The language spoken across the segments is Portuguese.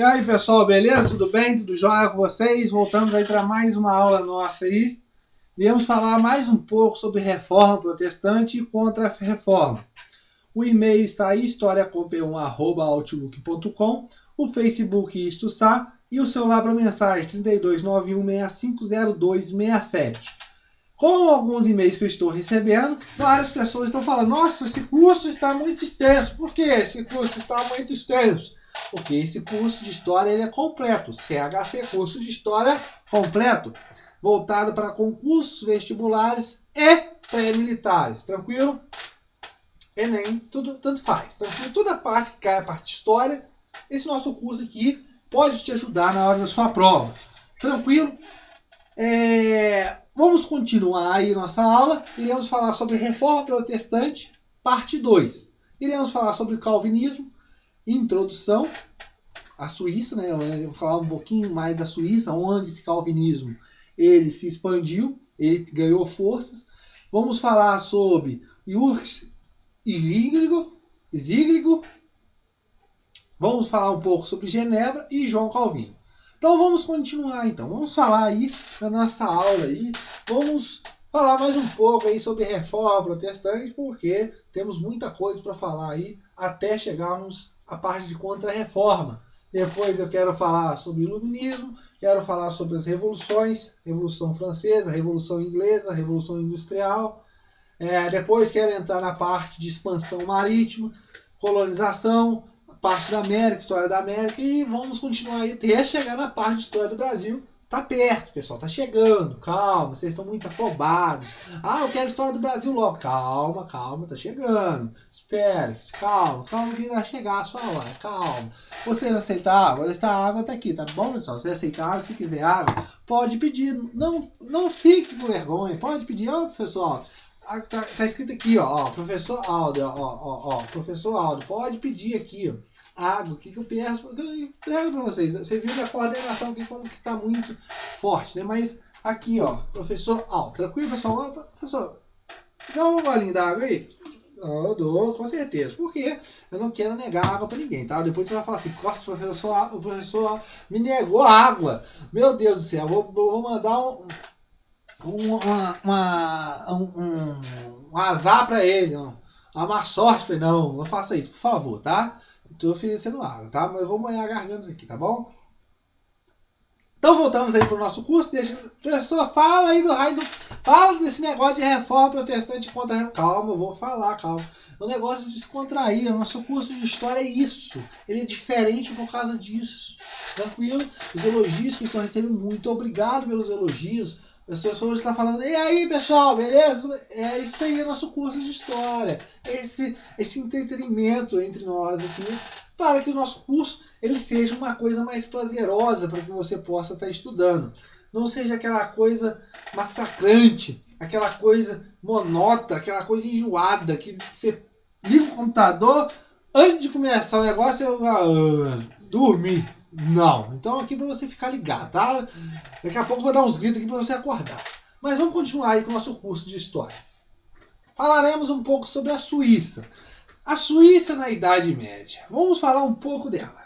E aí pessoal, beleza? Tudo bem? Tudo jóia com vocês? Voltamos aí para mais uma aula nossa aí. Iremos falar mais um pouco sobre reforma protestante e contra-reforma. O e-mail está aí, historiacom1@outlook.com, o Facebook Isto.Sá e o celular para mensagem 3291650267. Com alguns e-mails que eu estou recebendo, várias pessoas estão falando: nossa, esse curso está muito extenso. Por que esse curso está muito extenso? Porque esse curso de História ele é completo. CHC, curso de História completo. Voltado para concursos vestibulares e pré-militares. Tranquilo? Enem, tudo, tanto faz. Tranquilo? Toda a parte que cai, a parte de História, esse nosso curso aqui pode te ajudar na hora da sua prova. Tranquilo? Vamos continuar aí nossa aula. Iremos falar sobre Reforma Protestante, parte 2. Iremos falar sobre o Calvinismo, introdução à Suíça, né? Eu vou falar um pouquinho mais da Suíça, onde esse calvinismo ele se expandiu, ele ganhou forças. Vamos falar sobre Urs e Zwinglio. Vamos falar um pouco sobre Genebra e João Calvino. Então vamos continuar então. Vamos falar aí na nossa aula aí. Vamos falar mais um pouco aí sobre reforma protestante, porque temos muita coisa para falar aí até chegarmos à parte de contra-reforma. Depois eu quero falar sobre o iluminismo, quero falar sobre as revoluções, Revolução Francesa, Revolução Inglesa, Revolução Industrial. Depois quero entrar na parte de expansão marítima, colonização, parte da América, história da América, e vamos continuar aí até chegar na parte de história do Brasil. Tá perto, pessoal, tá chegando. Calma, vocês estão muito afobados. Eu quero história do Brasil logo. Calma, tá chegando. Espere, calma que vai chegar a sua hora. Calma. Vocês aceitar essa água tá aqui, tá bom, pessoal? Se aceitar água, se quiser água, pode pedir. Não fique com vergonha, pode pedir. Pessoal, tá escrito aqui, professor Aldo, professor Aldo, pode pedir aqui, água, o que eu peço? Eu entrego para vocês. Você viu que a coordenação aqui como que está muito forte, né? Mas aqui, professor Aldo, tranquilo, pessoal? Professor, dá um golinho d'água aí? Eu dou, com certeza, porque eu não quero negar água para ninguém, tá? Depois você vai falar assim: o professor me negou água. Meu Deus do céu, vou mandar um azar para ele, uma má sorte para ele. Não faça isso, por favor, tá? Estou oferecendo água, tá? Mas eu vou molhar a garganta aqui, tá bom? Então voltamos aí para o nosso curso. Professor, fala aí fala desse negócio de reforma protestante contra... Calma, eu vou falar, calma. O negócio de descontrair. O nosso curso de história é isso. Ele é diferente por causa disso. Tranquilo? Os elogios que estão recebendo, muito obrigado pelos elogios. As pessoas estão falando: e aí, pessoal, beleza? É isso aí, é nosso curso de história. Esse entretenimento entre nós aqui, para que o nosso curso ele seja uma coisa mais prazerosa para que você possa estar estudando. Não seja aquela coisa massacrante, aquela coisa monótona, aquela coisa enjoada, que você liga o computador, antes de começar o negócio, eu dormir. Não. Então aqui para você ficar ligado, tá? Daqui a pouco eu vou dar uns gritos aqui para você acordar. Mas vamos continuar aí com o nosso curso de história. Falaremos um pouco sobre a Suíça. A Suíça na Idade Média. Vamos falar um pouco dela.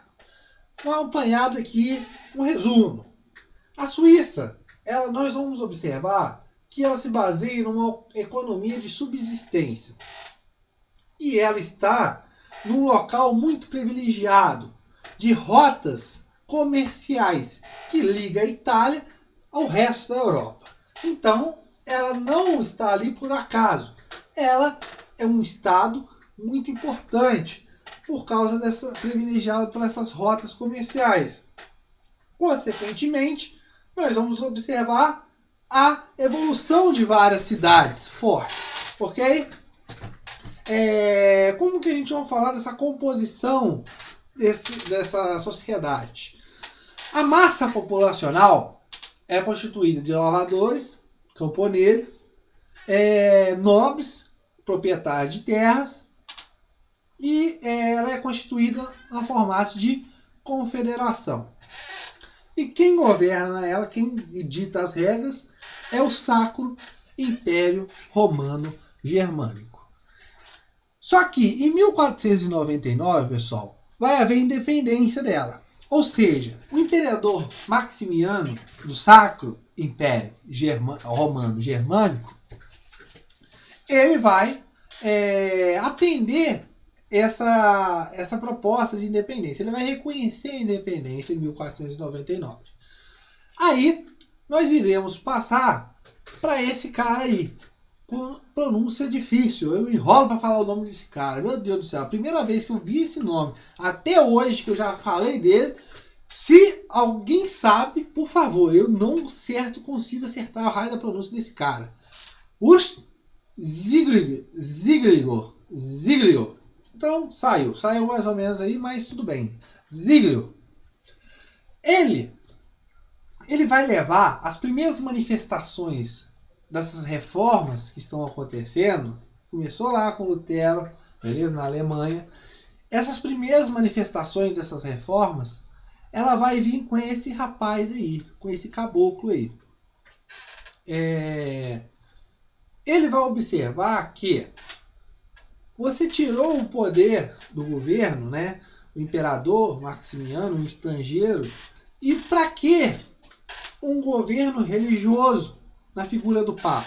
Um apanhado aqui, um resumo. A Suíça, nós vamos observar que ela se baseia numa economia de subsistência. E ela está num local muito privilegiado, de rotas comerciais que liga a Itália ao resto da Europa. Então, ela não está ali por acaso. Ela é um estado muito importante por causa dessa privilegiada por essas rotas comerciais. Consequentemente, nós vamos observar a evolução de várias cidades fortes, ok? Como que a gente vai falar dessa composição dessa sociedade? A massa populacional é constituída de lavradores, camponeses, nobres, proprietários de terras, e ela é constituída no formato de confederação. E quem governa ela, quem dita as regras, é o Sacro Império Romano Germânico. Só que em 1499, pessoal, vai haver independência dela. Ou seja, o imperador Maximiano do Sacro Império Romano Germânico, ele vai atender essa proposta de independência. Ele vai reconhecer a independência em 1499. Aí, nós iremos passar para esse cara aí. Com pronúncia difícil. Eu enrolo para falar o nome desse cara. Meu Deus do céu. A primeira vez que eu vi esse nome, até hoje que eu já falei dele. Se alguém sabe, por favor, eu não consigo acertar o raio da pronúncia desse cara. Urs Zigligo. Então, saiu mais ou menos aí, mas tudo bem. Zigligo. Ele vai levar as primeiras manifestações dessas reformas que estão acontecendo. Começou lá com Lutero, beleza, na Alemanha. Essas primeiras manifestações dessas reformas, ela vai vir com esse rapaz aí, com esse caboclo aí. Ele vai observar que você tirou o poder do governo, né? O imperador Maximiano, um estrangeiro, e para que um governo religioso na figura do Papa?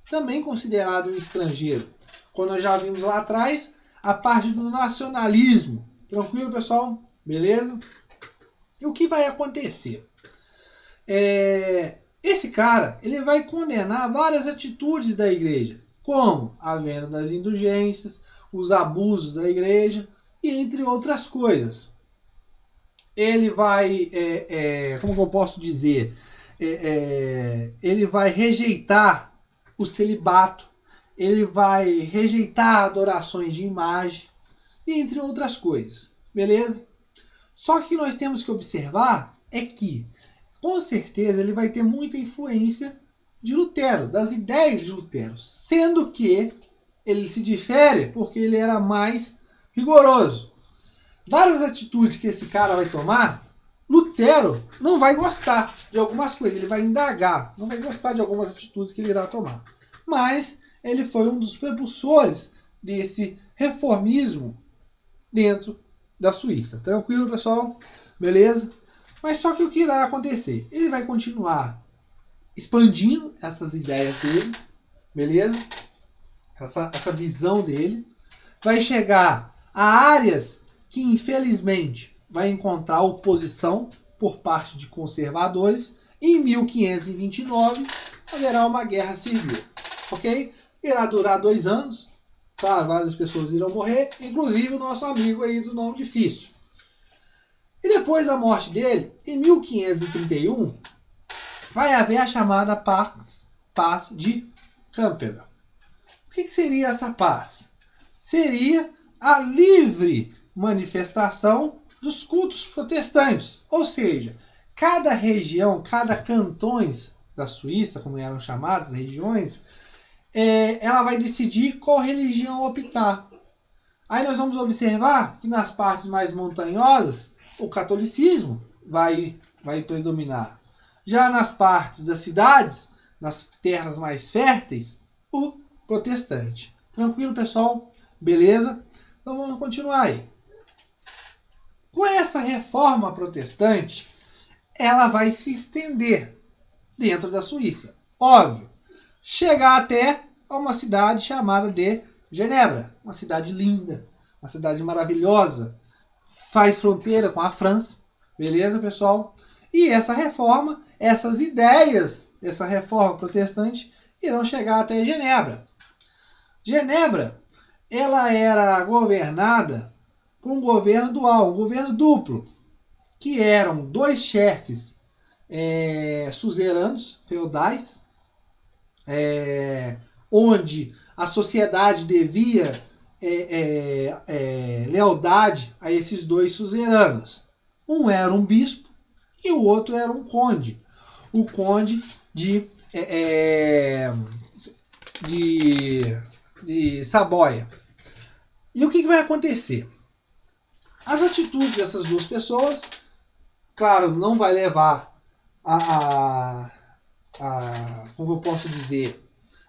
Também considerado um estrangeiro. Quando nós já vimos lá atrás, a parte do nacionalismo. Tranquilo, pessoal? Beleza? E o que vai acontecer? Esse cara, ele vai condenar várias atitudes da igreja, como a venda das indulgências, os abusos da igreja, e entre outras coisas. Ele vai, como que eu posso dizer, ele vai rejeitar o celibato, ele vai rejeitar adorações de imagem, e entre outras coisas. Beleza? Só que nós temos que observar é que, com certeza, ele vai ter muita influência de Lutero, das ideias de Lutero, sendo que ele se difere porque ele era mais rigoroso. Várias atitudes que esse cara vai tomar, Lutero não vai gostar de algumas coisas, ele vai indagar, não vai gostar de algumas atitudes que ele irá tomar. Mas ele foi um dos propulsores desse reformismo dentro da Suíça. Tranquilo, pessoal? Beleza? Mas só que o que irá acontecer? Ele vai continuar expandindo essas ideias dele, beleza? Essa visão dele. Vai chegar a áreas que, infelizmente, vai encontrar oposição por parte de conservadores. Em 1529, haverá uma guerra civil. Ok? Irá durar 2 anos. Claro, várias pessoas irão morrer, inclusive o nosso amigo aí do nome difícil. E depois da morte dele, em 1531, vai haver a chamada paz de Camperdown. O que seria essa paz? Seria a livre manifestação dos cultos protestantes. Ou seja, cada região, cada cantões da Suíça, como eram chamadas, regiões, ela vai decidir qual religião optar. Aí nós vamos observar que nas partes mais montanhosas, o catolicismo vai predominar. Já nas partes das cidades, nas terras mais férteis, o protestante. Tranquilo, pessoal? Beleza? Então vamos continuar aí. Com essa reforma protestante, ela vai se estender dentro da Suíça. Óbvio. Chegar até a uma cidade chamada de Genebra. Uma cidade linda, uma cidade maravilhosa. Faz fronteira com a França. Beleza, pessoal? E essa reforma, essas ideias dessa reforma protestante irão chegar até Genebra. Genebra, ela era governada por um governo dual, um governo duplo, que eram 2 chefes suzeranos, feudais, onde a sociedade devia lealdade a esses 2 suzeranos. Um era um bispo e o outro era um conde. O conde de Saboia. E o que vai acontecer? As atitudes dessas 2 pessoas, claro, não vai levar como eu posso dizer,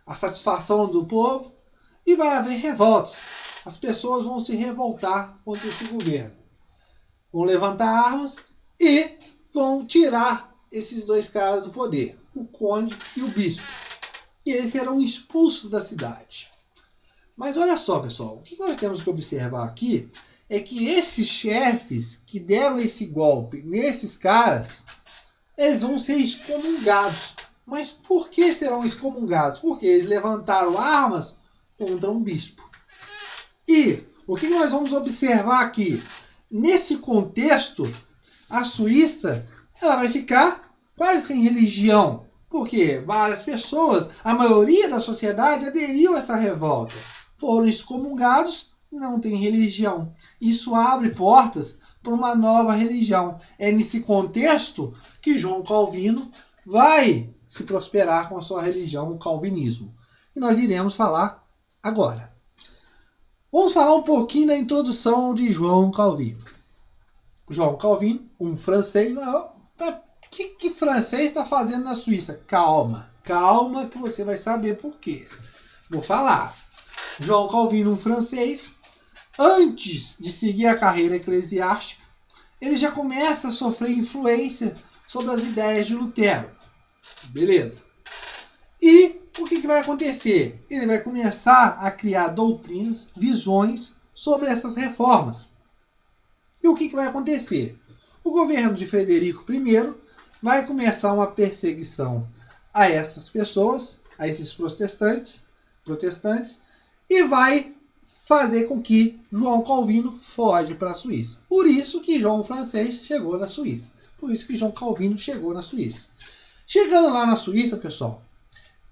a satisfação do povo, e vai haver revoltas. As pessoas vão se revoltar contra esse governo. Vão levantar armas e vão tirar esses dois caras do poder, o conde e o bispo. E eles serão expulsos da cidade. Mas olha só, pessoal, o que nós temos que observar aqui é que esses chefes que deram esse golpe nesses caras, eles vão ser excomungados. Mas por que serão excomungados? Porque eles levantaram armas contra um bispo. E o que nós vamos observar aqui? Nesse contexto, a Suíça ela vai ficar quase sem religião. Porque várias pessoas, a maioria da sociedade aderiu a essa revolta. Foram excomungados, não tem religião. Isso abre portas para uma nova religião. É nesse contexto que João Calvino vai se prosperar com a sua religião, o calvinismo. E nós iremos falar agora. Vamos falar um pouquinho da introdução de João Calvino. João Calvino, um francês. O que francês está fazendo na Suíça? Calma, calma que você vai saber por quê. Vou falar. João Calvino, um francês, antes de seguir a carreira eclesiástica, ele já começa a sofrer influência sobre as ideias de Lutero. Beleza. E o que vai acontecer? Ele vai começar a criar doutrinas, visões sobre essas reformas. E o que vai acontecer? O governo de Frederico I vai começar uma perseguição a essas pessoas, a esses protestantes, e vai fazer com que João Calvino foge para a Suíça. Por isso que João francês chegou na Suíça. Por isso que João Calvino chegou na Suíça. Chegando lá na Suíça, pessoal,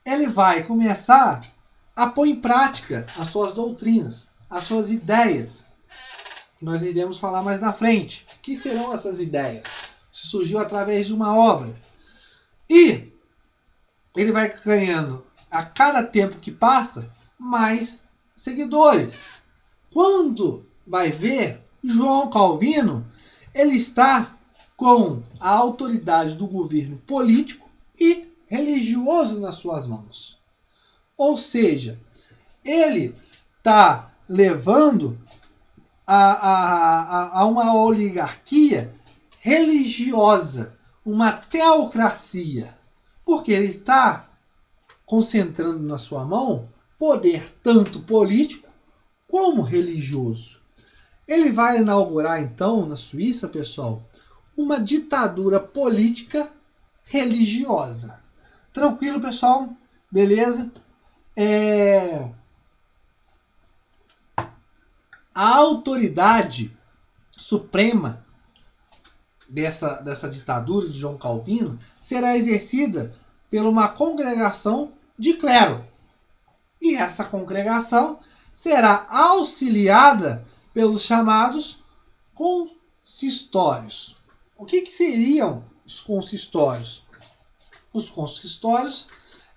ele vai começar a pôr em prática as suas doutrinas, as suas ideias. Nós iremos falar mais na frente. O que serão essas ideias? Isso surgiu através de uma obra. E ele vai ganhando, a cada tempo que passa, mais seguidores. Quando vai ver, João Calvino, ele está com a autoridade do governo político e religioso nas suas mãos. Ou seja, ele está levando a uma oligarquia religiosa, uma teocracia, porque ele está concentrando na sua mão poder tanto político como religioso. Ele vai inaugurar então na Suíça, pessoal, uma ditadura política religiosa. Tranquilo, pessoal? Beleza? A autoridade suprema dessa ditadura de João Calvino será exercida por uma congregação de clero. E essa congregação será auxiliada pelos chamados consistórios. O que seriam os consistórios? Os consistórios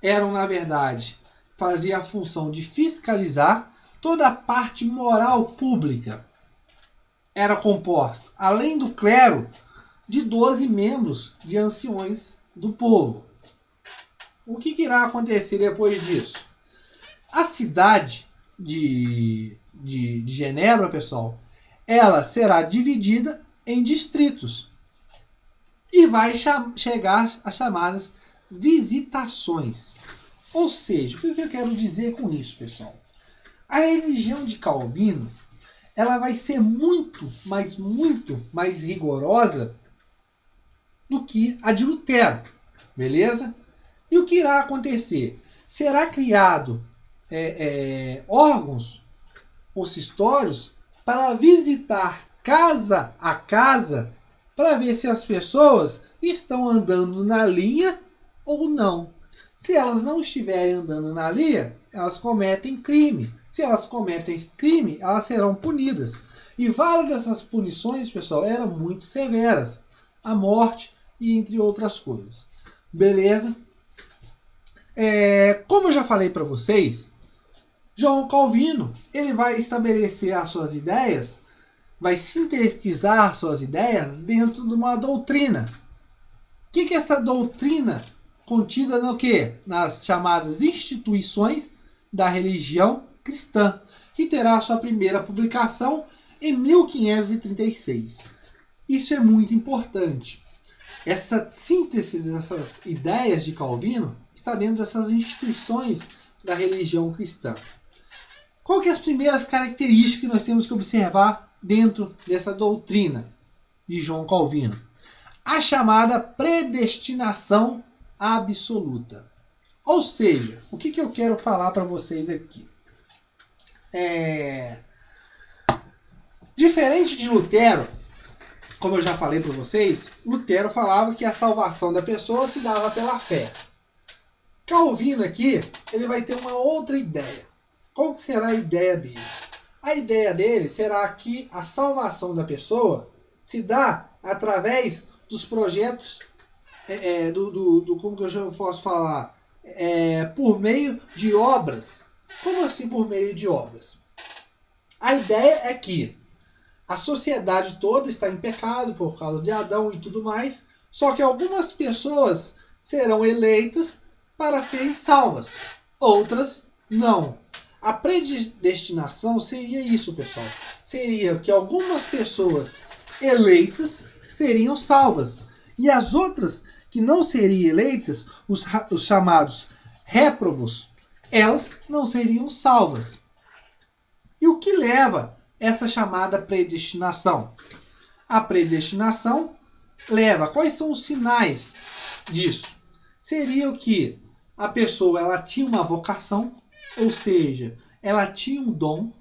eram, na verdade, faziam a função de fiscalizar toda a parte moral pública. Era composta, além do clero, de 12 membros de anciões do povo. O que irá acontecer depois disso? A cidade de Genebra, pessoal, ela será dividida em distritos e vai chegar às chamadas visitações. Ou seja, o que eu quero dizer com isso, pessoal? A religião de Calvino ela vai ser muito mais rigorosa do que a de Lutero, beleza? E o que irá acontecer? Será criado órgãos consistórios para visitar casa a casa para ver se as pessoas estão andando na linha ou não. Se elas não estiverem andando na linha, elas cometem crime. Se elas cometem crime, elas serão punidas. E várias dessas punições, pessoal, eram muito severas. A morte e entre outras coisas. Beleza? Como eu já falei para vocês, João Calvino ele vai estabelecer as suas ideias, vai sintetizar suas ideias dentro de uma doutrina. O que é essa doutrina contida no quê? Nas chamadas instituições da religião cristã, que terá sua primeira publicação em 1536. Isso é muito importante. Essa síntese dessas ideias de Calvino está dentro dessas instituições da religião cristã. Qual que é as primeiras características que nós temos que observar dentro dessa doutrina de João Calvino? A chamada predestinação absoluta. Ou seja, o que eu quero falar para vocês aqui? Diferente de Lutero, como eu já falei para vocês, Lutero falava que a salvação da pessoa se dava pela fé. Calvino aqui, ele vai ter uma outra ideia. Qual será a ideia dele? A ideia dele será que a salvação da pessoa se dá através dos projetos, como que eu já posso falar? Por meio de obras. Como assim por meio de obras? A ideia é que a sociedade toda está em pecado por causa de Adão e tudo mais, só que algumas pessoas serão eleitas para serem salvas, outras não. A predestinação seria isso, pessoal. Seria que algumas pessoas eleitas seriam salvas e as outras que não seriam eleitas, os chamados réprobos, elas não seriam salvas. E o que leva essa chamada predestinação? A predestinação leva, quais são os sinais disso? Seria o que a pessoa ela tinha uma vocação, ou seja, ela tinha um dom,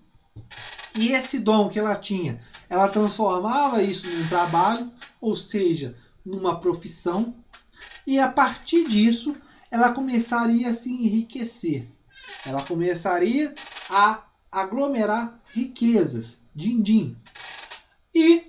e esse dom que ela tinha, ela transformava isso num trabalho, ou seja, numa profissão, e a partir disso ela começaria a se enriquecer. Ela começaria a aglomerar riquezas, din-din. E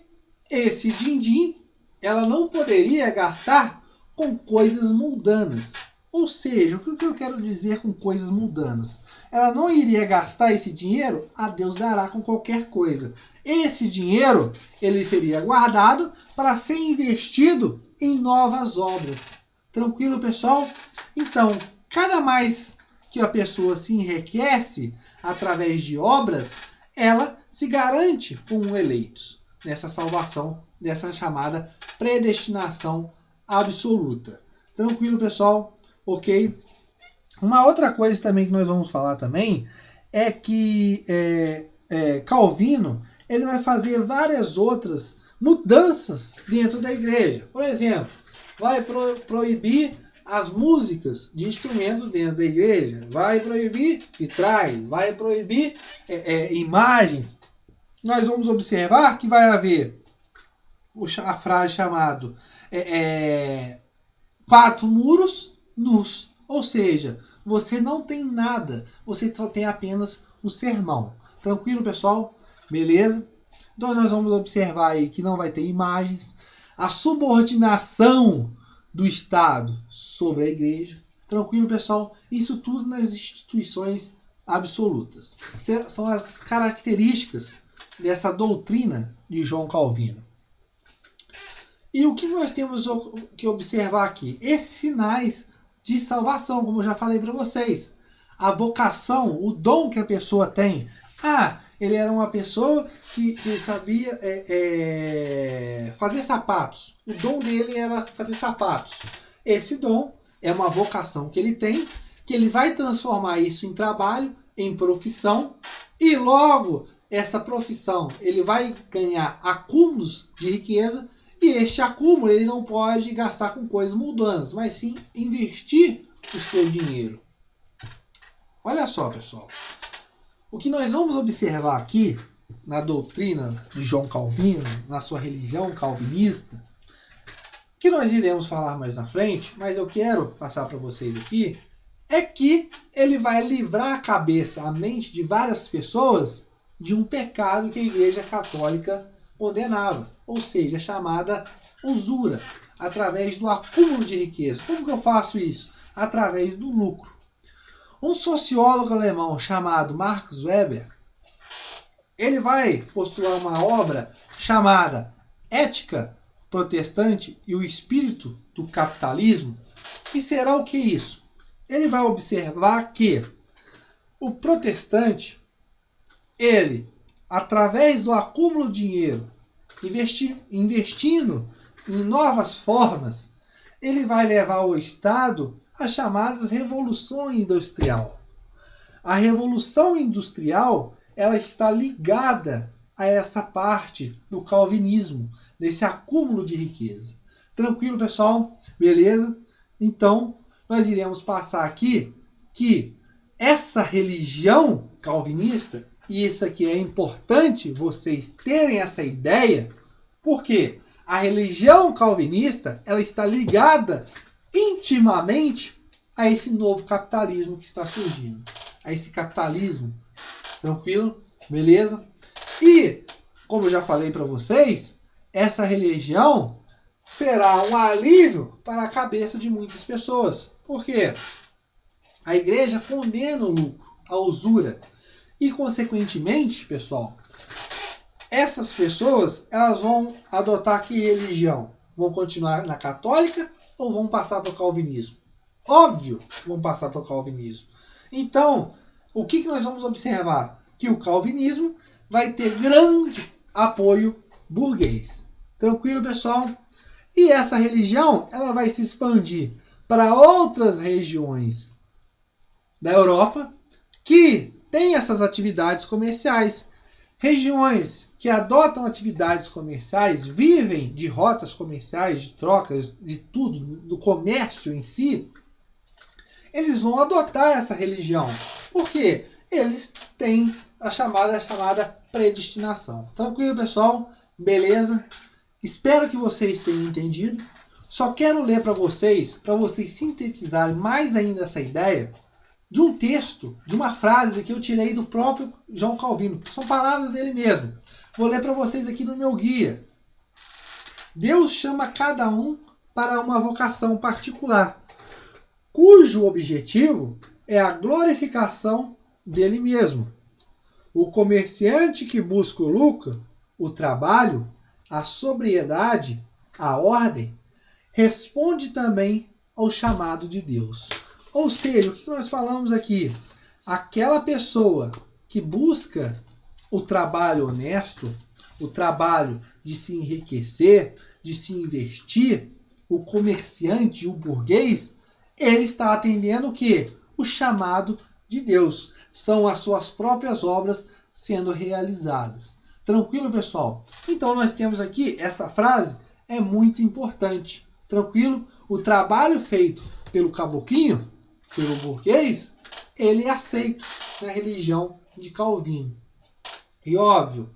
esse din-din ela não poderia gastar com coisas mundanas. Ou seja, o que eu quero dizer com coisas mundanas? Ela não iria gastar esse dinheiro, a Deus dará com qualquer coisa. Esse dinheiro ele seria guardado para ser investido em novas obras. Tranquilo, pessoal? Então, cada mais que a pessoa se enriquece através de obras, ela se garante como eleitos nessa salvação, nessa chamada predestinação absoluta. Tranquilo, pessoal? Ok? Uma outra coisa também que nós vamos falar também é que Calvino ele vai fazer várias outras mudanças dentro da igreja. Por exemplo, vai proibir as músicas de instrumentos dentro da igreja, vai proibir vitrais, vai proibir imagens. Nós vamos observar que vai haver a frase chamada 4 muros nus. Ou seja, você não tem nada, você só tem apenas o sermão. Tranquilo, pessoal? Beleza? Então nós vamos observar aí que não vai ter imagens. A subordinação do Estado sobre a igreja. Tranquilo, pessoal? Isso tudo nas instituições absolutas. São as características dessa doutrina de João Calvino. E o que nós temos que observar aqui? Esses sinais de salvação, como eu já falei para vocês. A vocação, o dom que a pessoa tem. Ele era uma pessoa que sabia fazer sapatos. O dom dele era fazer sapatos. Esse dom é uma vocação que ele tem, que ele vai transformar isso em trabalho, em profissão, e logo essa profissão ele vai ganhar acúmulos de riqueza, e este acúmulo ele não pode gastar com coisas mundanas, mas sim investir o seu dinheiro. Olha só, pessoal. O que nós vamos observar aqui na doutrina de João Calvino, na sua religião calvinista, que nós iremos falar mais na frente, mas eu quero passar para vocês aqui, é que ele vai livrar a cabeça, a mente de várias pessoas de um pecado que a Igreja Católica condenava, ou seja, chamada usura, através do acúmulo de riqueza. Como que eu faço isso? Através do lucro. Um sociólogo alemão chamado Max Weber, ele vai postular uma obra chamada Ética Protestante e o Espírito do Capitalismo, que será o que isso? Ele vai observar que o protestante, ele, através do acúmulo de dinheiro investindo em novas formas, ele vai levar o Estado às chamadas Revolução Industrial. A Revolução Industrial, ela está ligada a essa parte do calvinismo, desse acúmulo de riqueza. Tranquilo, pessoal? Beleza? Então, nós iremos passar aqui que essa religião calvinista, e isso aqui é importante vocês terem essa ideia, porque a religião calvinista, ela está ligada intimamente a esse novo capitalismo que está surgindo. A esse capitalismo. Tranquilo? Beleza? E, como eu já falei para vocês, essa religião será um alívio para a cabeça de muitas pessoas. Por quê? A igreja condena o lucro, a usura. E, consequentemente, pessoal, essas pessoas, elas vão adotar que religião? Vão continuar na católica ou vão passar para o calvinismo? Óbvio que vão passar para o calvinismo. Então, o que nós vamos observar? Que o calvinismo vai ter grande apoio burguês. Tranquilo, pessoal? E essa religião, ela vai se expandir para outras regiões da Europa que têm essas atividades comerciais. Regiões que adotam atividades comerciais, vivem de rotas comerciais, de trocas, de tudo, do comércio em si, eles vão adotar essa religião. Por quê? Eles têm a chamada predestinação. Tranquilo, pessoal? Beleza? Espero que vocês tenham entendido. Só quero ler para vocês sintetizarem mais ainda essa ideia, de um texto, de uma frase que eu tirei do próprio João Calvino. São palavras dele mesmo. Vou ler para vocês aqui no meu guia. Deus chama cada um para uma vocação particular, cujo objetivo é a glorificação dele mesmo. O comerciante que busca o lucro, o trabalho, a sobriedade, a ordem, responde também ao chamado de Deus. Ou seja, o que nós falamos aqui? Aquela pessoa que busca o trabalho honesto, o trabalho de se enriquecer, de se investir, o comerciante, o burguês, ele está atendendo o quê? O chamado de Deus. São as suas próprias obras sendo realizadas. Tranquilo, pessoal? Então nós temos aqui, essa frase é muito importante. Tranquilo? O trabalho feito pelo caboclinho, pelo burguês, ele é aceito na religião de Calvino. E óbvio,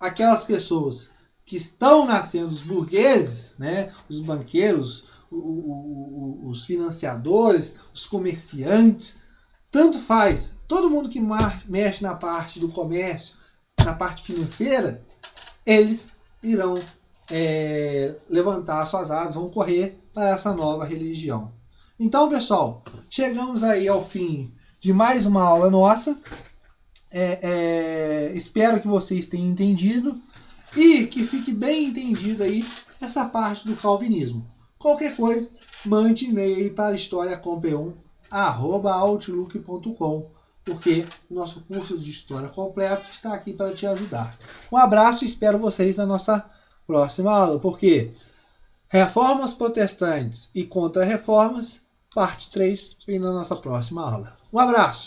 aquelas pessoas que estão nascendo, os burgueses, né, os banqueiros, os financiadores, os comerciantes, tanto faz. Todo mundo que mexe na parte do comércio, na parte financeira, eles irão levantar suas asas, vão correr para essa nova religião. Então, pessoal, chegamos aí ao fim de mais uma aula nossa. Espero que vocês tenham entendido e que fique bem entendido aí essa parte do calvinismo. Qualquer coisa, mande e-mail aí para historiacom1@outlook.com, porque o nosso curso de história completo está aqui para te ajudar. Um abraço e espero vocês na nossa próxima aula, porque reformas protestantes e contra-reformas, parte 3, vem na nossa próxima aula. Um abraço!